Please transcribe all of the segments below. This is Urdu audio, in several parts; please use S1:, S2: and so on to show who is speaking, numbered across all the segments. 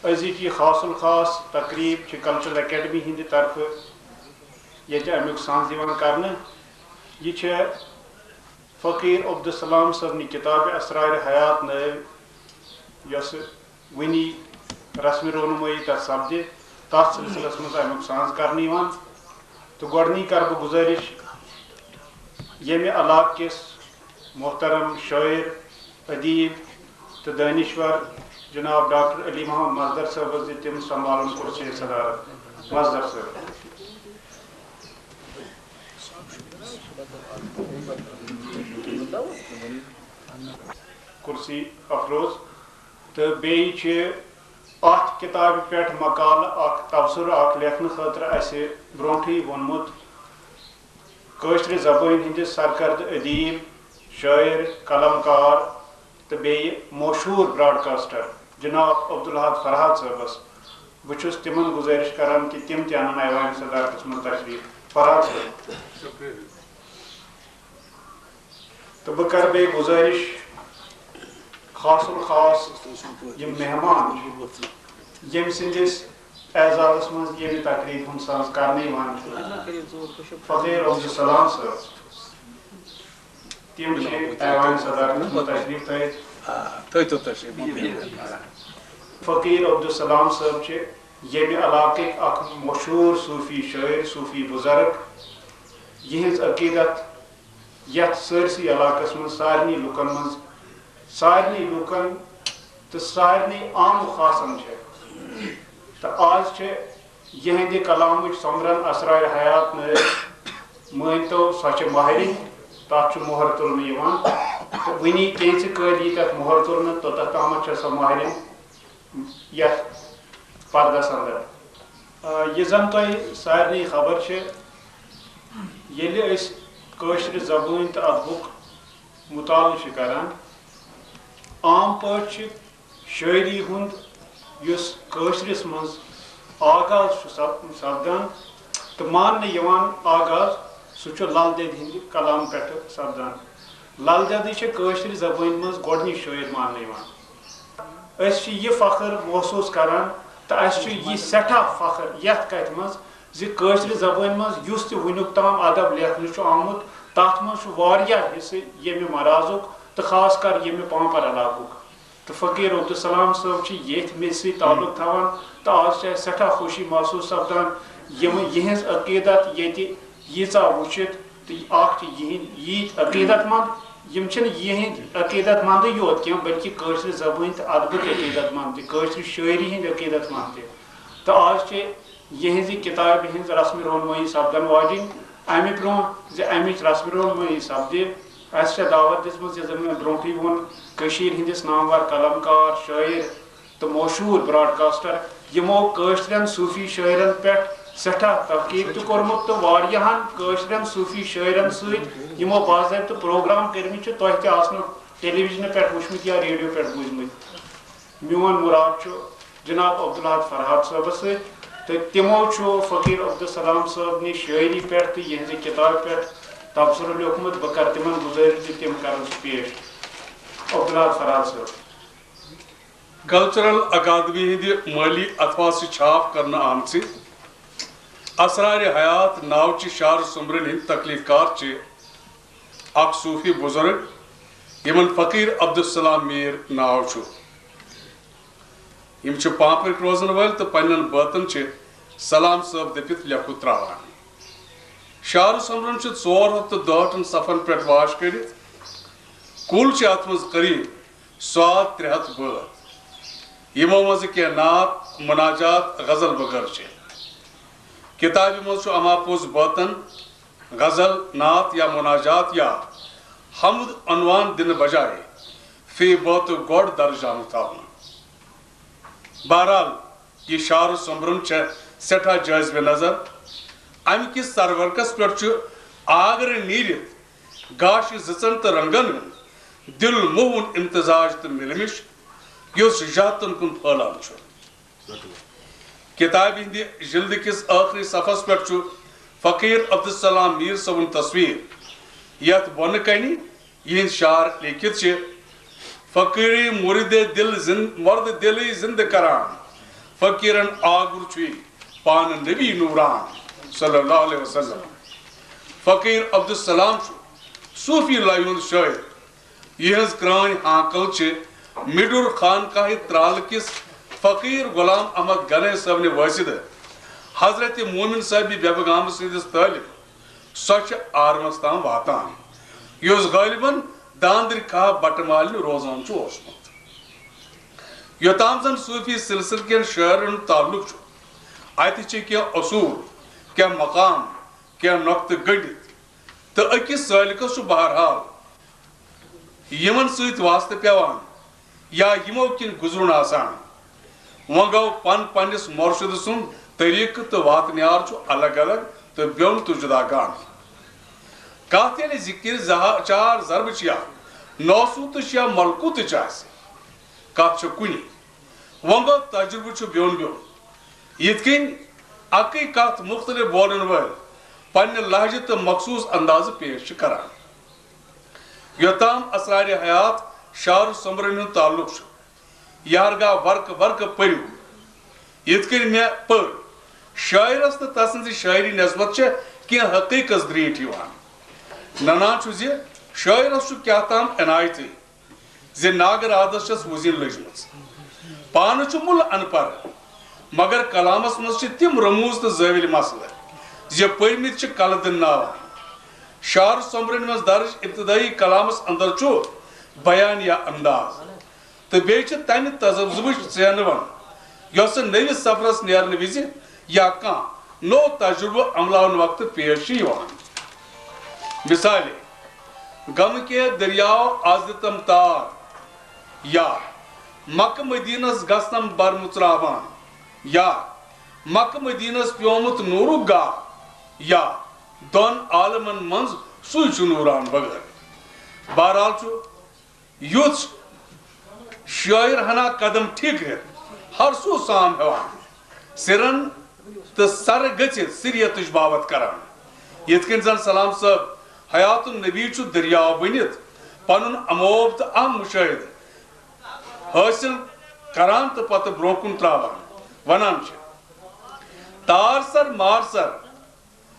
S1: أزيكي خاص الخاص تقريب في كلچرل اکیڈمی ہند طرف یہ امیک سانز دیوان کرنے یہ فقیر عبدالسلام صاحب کتاب اسرار حیات نو یس ونی رسمی رونمائی تر سپدِ تس سلسلس مز امیک سانز کرنے تو گۄڈنی کر بہ گزارش یمہ علاقہ کس محترم شاعر ادیب تو دانشور جناب ڈاکٹر علی محمد مصدر صاحب تم سنبھالن کرسی صدارت مصدر صاحب کرسی افروز تو بیٚیہِ ات کتاب پہ مقالہ اخ تبصرہ اخ لیکھنہ خاطر اسہ برونٹھے وونمت کٲشرِ زبان ہندس سرکرد ادیب شاعر قلمکار تو بیٚیہِ مشہور براڈکاسٹر جناب عبدالحاد فرحات صاحبس بہٕ تمن گزارش کران کہ تم تہ انن ایوان صدارتس من تشریف فرحات صاحب تو بہ کر بیٚیہِ گزارش خاص الخاص یم مہمان یم سندس اعزازس مز یہ تقریب ہند ساز کرنے فقیر عبدالسلام صاحب تم ایوان صدارتس من تشریف فقیر عبدالسلام صاحب یمہ علاقہ اخ مشہور صوفی شاعر صوفی بزرگ یہز عقیدت یت سرسی علاقس من سارنی لکن من سارنی لکن تو سارنی عام خاصن تو آج یہندِ کلامچ سمرن اسرار حیات مانتو سو ماہرین تک مہر تلنہ تو ونی کینچہ قٲدی تک مہر تلنہ توتھ تامت سو ماہرین یتھ پردس اندر یہ زن تہ سارنی خبر ییٚلہِ أسۍ کٲشرِ زبان تو ادبُک مطالعہ کران عام پٲٹھۍ شاعری ہُنٛد یُس کٲشرِس منٛز آغاز سپدان تو ماننہٕ یِوان آغاز سُہ لل دید ہندِ کلام پٮ۪ٹھٕ سپدان لل دیدٕے چھِ کٲشرِ زبٲنۍ منٛز گۄڈنِچ شٲعر ماننہٕ یِوان أسۍ چھِ یہِ فخر محسوٗس کران تہٕ اَسہِ چھُ یہِ سٮ۪ٹھاہ فخر یتھ کتھِ منٛز زِ کٲشرِ زبٲنۍ منٛز یُس تہِ وُنیُک تام ادب لیکھنہٕ چھُ آمُت تتھ منٛز چھُ واریاہ حصہٕ ییٚمہِ مرازُک تہٕ خاص کر ییٚمہِ پامپر علاقُک تو فقیر عبدالسلام صاحب ییٚتھۍ میٚژِ سۭتۍ تعلق تھاوان تو آج چھِ اَسہِ سٮ۪ٹھاہ خوشی محسوٗس سپدان یِہٕنٛز عقیدت ییٚتہِ ییٖژاہ وٕچھِتھ تہٕ اکھ چھِ یِہِنٛدۍ ییٖتۍ عقیدت منٛد یِم چھِنہٕ یِہٕنٛدۍ عقیدت منٛدٕے یوت کینٛہہ بلکہِ کٲشرِ زبٲنۍ تہٕ ادبٕکۍ عقیدت منٛد تہِ کٲشرِ شٲعری ہٕنٛدۍ عقیدت منٛد تہِ تہٕ آز چھِ یِہٕنٛزِ کِتابہِ ہٕنٛز رسمِ رونمٲیی سپدن واجِنۍ امہِ برونٛہہ زِ امِچ رسمِ رونمٲیی سپدِ اسہِ چھےٚ دعوت دِژمٕژ یۄس زن مےٚ برونٛٹھٕے ووٚن کٔشیٖرِ ہٕنٛدِس نامور قلمکار شٲعر تہٕ مشہوٗر براڈکاسٹر یِمو کٲشرٮ۪ن صوٗفی شٲعرن پٮ۪ٹھ سٮ۪ٹھاہ تحقیٖق تہِ کوٚرمُت تہٕ واریاہن کٲشرٮ۪ن صوٗفی شٲعرن سۭتۍ یِمو باضٲبطہٕ پروگرام کٔرمٕتۍ چھِ تۄہہِ تہِ آسنو ٹیلی وِجنہٕ پٮ۪ٹھ وٕچھمٕتۍ یا ریڈیو پٮ۪ٹھ بوٗزمٕتۍ میون مُراد چھُ جناب عبدالحاد فرحات صٲبس سۭتۍ تہٕ تِمو چھُ فقیر عبدالسلام صٲبنہِ شٲعری پٮ۪ٹھ تہٕ یِہنٛزِ کِتابہِ پٮ۪ٹھ تبصرٕ لیوٗکھمُت بہٕ کرٕ تِمن گُزٲرِش زِ تِم کرن سُہ پیش عبدالحاد فرحات صٲب
S2: کلچرل اکادمی ہندِ مٲلی اتھواسہِ چھاپ کرنہٕ آمژِ اسرارِ حیات ناوچہِ شعر سُمرن ہٕنٛدۍ تخلیٖق کار چھِ اکھ صوٗفی بُزرگ یِمن فقیر عبدالسلام میٖر ناو چھُ یِم چھِ پانٛپرٕکۍ روزن وٲلۍ تہٕ پننٮ۪ن بٲتن چھِ سلام صٲب دٔپِتھ لیکھُت تراوان شعر سُمرن چھِ 462 صفن پٮ۪ٹھ واش کٔرِتھ کُل چھِ اتھ منٛز قریٖب 300 بٲتھ یِمو منٛزٕ کینٛہہ نعت مناجات غزل وغٲرٕ چھِ کِتابہِ منٛز چھُ اما پوٚز بٲتن غزل نعت یا مناجات یا حمد عنوان دِنہٕ بجایے فی بٲتہٕ گۄڈٕ درج آمُت تھاونہٕ بہرحال یہ شعر سُمرن چھےٚ سٮ۪ٹھاہ جٲذبہِ نظر امہِ کِس سرورقس پٮ۪ٹھ چھُ آگرٕ نیٖرِتھ گاشہِ زٕژن تہٕ رنٛگن ہُنٛد دِل موہوُن امتزاج تہٕ مِلمِش یُس جہتن کُن پھٲلان چھُ کِتابہِ ہِنٛدِ جلدٕ کِس ٲخری صفس پٮ۪ٹھ چھُ فقیر عبدالسلام میٖر صٲبُن تصویٖر یتھ بۄنہٕ کنہِ یِہنٛدۍ شعر لیکھِتھ چھِ فقیٖری مرد دِلٕے زِنٛدٕ کران فقیرن آگر چھوئی پان نبی نوران صلی اللہ علیہ وسلم فقیر عبدالسلام چھو صوفی لائیون شاعر یہ کران ہانکل چھے مڈر خانقاہ ترال کس فقیر غلام احمد گنے صاحب نے واسد حضرت مومن صاحب بیبگام سیدس طالب سوچ آرمستان واتان یوز غالباً داندر کھا بٹمال روزان چھو اوسمت یوتام زن صوفی سلسل کین شعرن تعلق چھو آیتی چھے کیا اصول کیا مقام کیا نقط گڑت تو اکس سالکس چھو بہرحال یمن سیت واسطہ پیوان یا یمو کن گزرن آسان وہاں گو پنس مرشد سن طریق تو واتنیار چھو الگ الگ تو بیون تو جدا گان کہتے ہیں ذکر چار ضرب چیا نوسوت چیا ملکوت چاہتے کات چھو کنی وہاں گو تجربہ چھو بیون بیون یتکن اکی کات مختلف بولن وال پن لہجہ تو مخصوص انداز پیش کران یوتام اسرار حیات شعر سمرن تعلق چھو یارگاہ ورک پریو یتکن میں پر شاعرس تو تسن شاعری نسبت چھے کی حقیقت دریٹ یوان ننان چھو زی شاعرس چھو کیا تام عنایتی زی ناگر عادت چھس وزین لجمت پان چھو مل انپر مگر کلامس مز چھے تم رموز تو زویل مسئلہ زی پرمت چھے کلدن ناوان شعر سمرن مز درج ابتدائی کلامس اندر چھو بیان یا انداز تو بیچ تمہ تذبذبچ ژینوان یس نوس سفرس نیرن وز یا کان نو تجربہ عملاون وقت پیش یوان مثال غم کے دریاؤ آز دتم تار یا مکہ مدینس گژھنم برمتراوان یا مکہ مدینس پیومت نورک گاہ یا دون عالمن منز سوئی چھ نوران بغیر بہرحال چھو یوت شاعر ہنا قدم ٹھیک ہے ہر سو سام ہیوان سرن تو سر گچت سریتش بابت کران یتکن زن سلام صاحب حیات النبی چھو دریاو بنیت پنن اموب تو ام مشاہد حاصل کران تو پتہ بروکن تراوان ونان چھ تار سر مار سر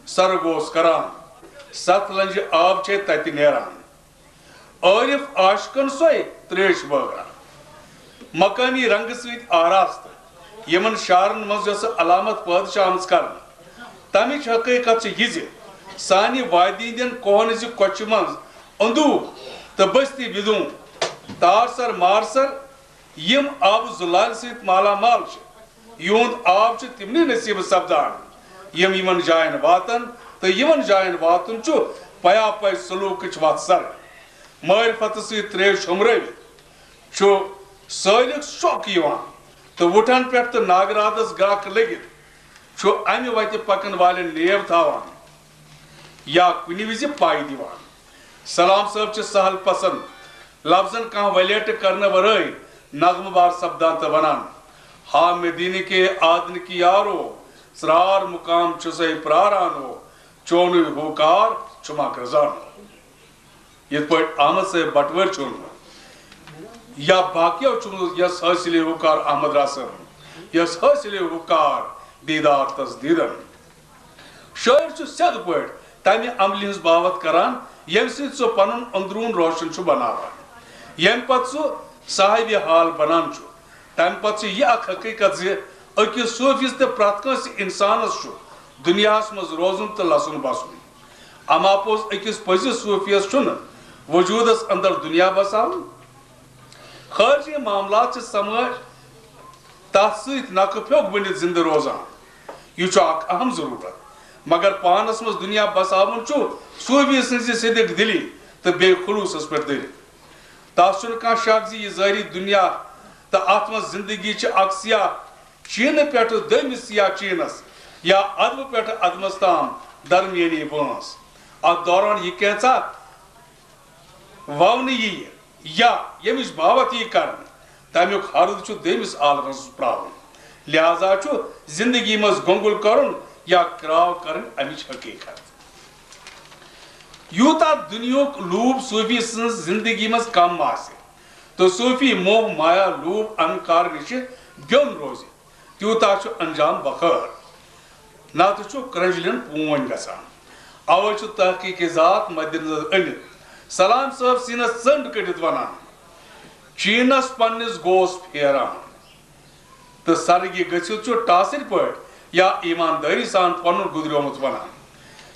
S2: سر گوس کران ست لنج آب چھے تیتی نیران عارف عاشقن سوئے تریش بغران مقامی رنگ سویت آراست یمن شارن مز جس علامت پاد شامس کرن تمچ حقیقت چھ یہ سانی وادی دین کوہن زی کوچ منز اندو تو بستی بدون تار سر مار سر یم آب زلال سیت مالا مال چھ یوند آب چھ تمنی نصیب سبدان یم یمن جائن واتن تو یمن جائن واتن چھو پیا پای سلوکچ وات سر معرفت سیت تریش ہمراوی چھو سالک شوق یوان تو وٹھن پیٹ تو ناگرادس گاک لگت چھو امی ویت پکن والن نیو تھاوان یا کنی وزی پائی دیوان سلام صاحب چھ سہل پسند لفظن کہاں ولیٹ کرنے ورائی نظم بار سبدان تا بنان ہاں مدینی کے آدن کی یارو سرار مقام چھسے پرارانو چونوی ہوکار چھما گرزانو یہ پوٹ آمد سے بٹور چونو یا باقیہ چونو یس حاصل ہوکار احمد راسم یس حاصل ہوکار دیدار تصدیدن شاعر چھو سید پوٹ تامی عملی ہنس باوت کران یم سید سو پنن اندرون روشن چھو بناوان یم پت سو صاحب حال بنان چھو تامی پت سو یہ اک حقیقت زی اکی صوفیز تے پراتکانسی انسانس چھو دنیا مز روزن تو لسن بسن اما پوز اکس پزیس صوفیس چھن وجودس اندر دنیا بساون خارجی معاملات سے سماج تات سیت ناکہ پھوک بنیت زندہ روزان یہ چھو اک اہم ضرورت مگر پانس مز دنیا بساون چھو صوفی سنزی صدق دلی تو بے خلوص اس پر دلی تاس چھن کان شخصی یہ ظاہری دنیا تو آتمس زندگی چھ اکسیا چین پیٹ دم سیا چینس یا ادب پیٹ ادمستان درمیانی بانس ات دوران یہ کہتا واونی یہ یا یمش باوت یہ کرن تمیک حرد چھو دمس عالمس پراون لہذا چھو زندگی مز گنگل کرن یا کراو کرن امچ حقیقت یوتا دنیاک لوب صوفی سن زندگی مز کم آسے تو صوفی موہ مایا لوب انکار نش بیون روزی تیوتا انجام بخار نات کرنجلین پون گسان اوے تحقیق ذات مد نظر انت سلام صاحب سینس ژنڈ کڑت ونان چینس پنس گوس پھیران تو سرگی گھت ٹاسر پہ یا ایمانداری سان پن گزریومت ونان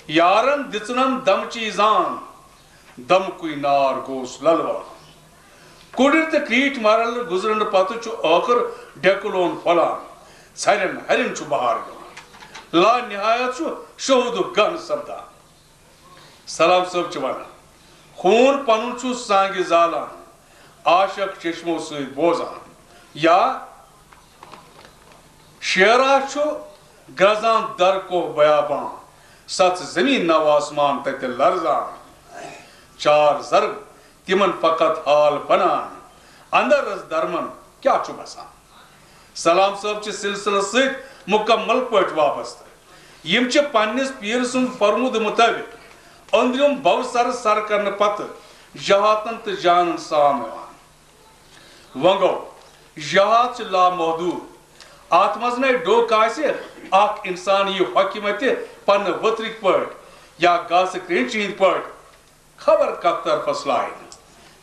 S2: یارن دژنم دمچی زان دمکوی نار گوس للوان کڑر تو کریٹ مرل گزرن پتہ آخر ڈیکلون پھلان ژھرین ہرین بہار دِوان لا نہایت شہود گن سپدان سلام صاحب ونان خون پنن سانگہ زالان عاشق چشمو ست بوزان یا شیرا گرزان در کو بیابان ست زمین نو آسمان تت لرزان چار ضرب تمن فقط حال بنان اندر رس درمن کیا بسان سلام صاحب سلسلہ ست مکمل پٹ وابستہ یم پنس پیر سن فرمود مطابق اندرم بوسر سر کرنے پتہ جہاتن تو جانن سام وگو جہات لامحدود ات مز ڈوک اخ انسان یہ حکمت پن وترک پٹ یا گاس کرنچ ہند پٹ خبر کت طرفس لائن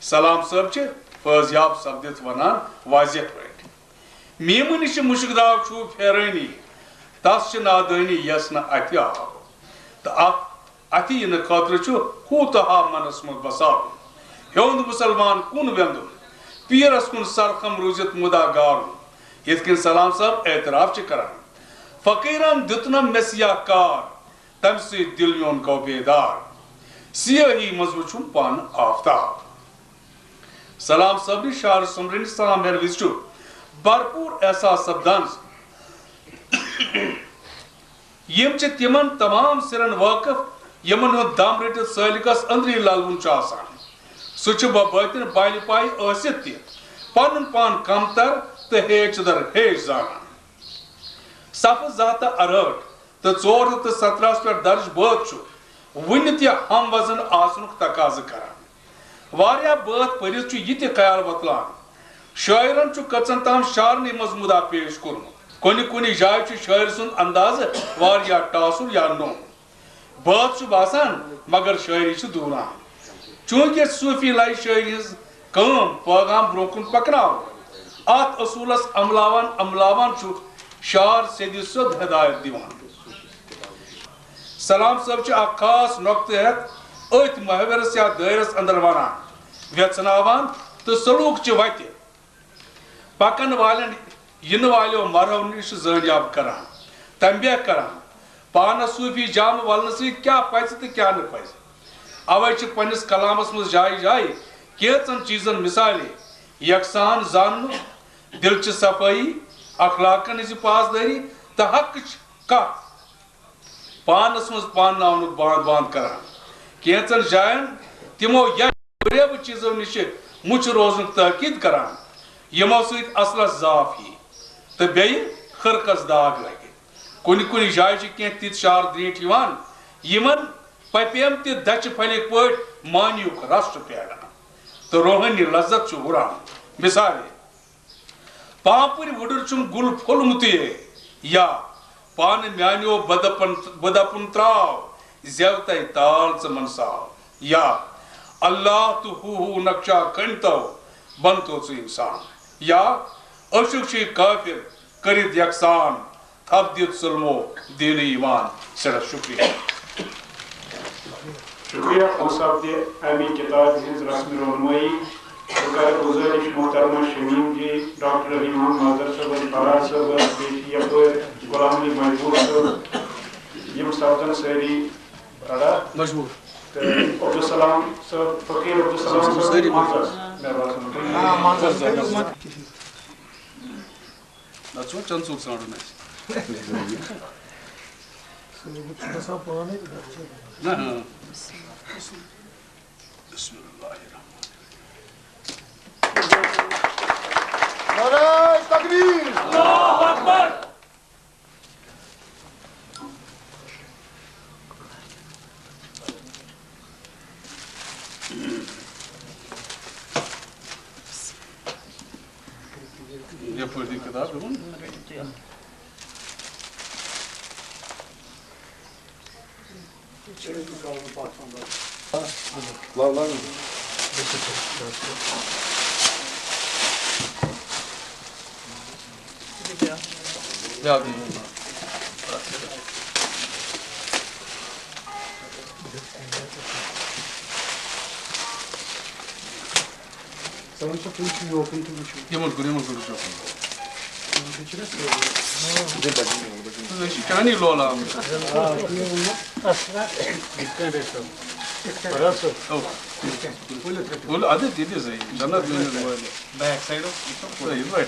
S2: سلام صاحب فیضیاب سپدت ونان واضح پٹ میمہ نش مشک داو چھو پھیرانی تس نادانی یس نا ات آو تو ات ین خاطر کوتہا منس مز بساو ہیوند مسلمان کن ویندن پیرس کن سرخم روزت مدا گارن یت کن سلام صاحب اعتراف کران فقیرن دتنم مے سیاہ کار تم سی دل میون گو بیدار سیاہی مز وچھم پان آفتاب سلام صاحب نے شعر سمرن سلام میر وز بھرپور احساس سپدان یم تمن تمام سرن واقف یمن ہند دم رٹت سالکس اندری للون سہ بباتن بالہ پائی ٲسِتھ تہ پنن پان کمتر تو ہیچ در ہیچ زانان صف ذات ارٹ تو 417 پہ درج بات ون تہ ہم وزن آسنک تقاضہ کران واریاہ بات پرت یہ خیال وتلان شاعرن کچن تام شارنی مز مدا پیش کورمت کن جائے شاعر سن انداز واریاہ ٹاسر یا نو بات باسان مگر شاعری دوران چونکہ صوفی لائی شاعری ہز پیغام برونکن پکناو ات اصولس عملاوان شعر سیدی سد ہدایت دیوان سلام صاحب اخ خاص نقطہ ہیت ات محورس یا دائرس اندر ونان ویژناوان تو سلوک وتہ پکن والن ین والو مرو نش زانیاب کران تنبیہ کران پانس صوفی جام ولن ست کیا پز تو کیا نہ پز اوے پنس کلامس مز جائے جائے کیچن چیزن مثالے یکسان زان دل صفائی اخلاقن ہز پاسداری تو حق کت پانس مز پان ناونک باند باند کران کیچن جائن تمو غریب چیزوں نش مچ روزنک تاکید کران یمو ست اصلس ضاف ہی تو بیٚیہِ خرقس داغ لگہِ کُنہِ جایہِ کی تِتھ شعر دریٹ یمن پپیم تہِ دچہِ پھلِک پٲٹھۍ مانیُک رس پھیران تو روحانی لذت ہُران مثالے پاپٕرۍ وُڈٕر چھُم گُل پھوٚلمُتٕے یا پانہٕ میانیو بدپن تراو زیوتے تال ژٕ منساو یا اللہ تو ہو نقشہ کھنتو بنتو ژٕ انسان یا اشک کافر کرت یکسان تھپ دت ظلمو دین ایمان سر شکریہ
S1: شکریہ صاحب دے امی کتاب ہز رسم رونمائی بکر گزارش محترمہ شمیم جی ڈاکٹر علی محمد مادر صاحب فراز صاحب بیٹی یپر غلام علی مجبور صاحب یم سبزن ساری رڑا
S2: مجبور
S1: عبدالسلام صاحب فقیر عبدالسلام صاحب
S2: نچو چند سوک سناڑو نہیں بسم اللہ الرحمن
S3: نعرہ تکبیر
S4: اللہ اکبر
S2: یہ پڑھ دی کتاب ہے Cani lola. Ade didi sahi. Jana back side of. Right.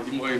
S2: Give me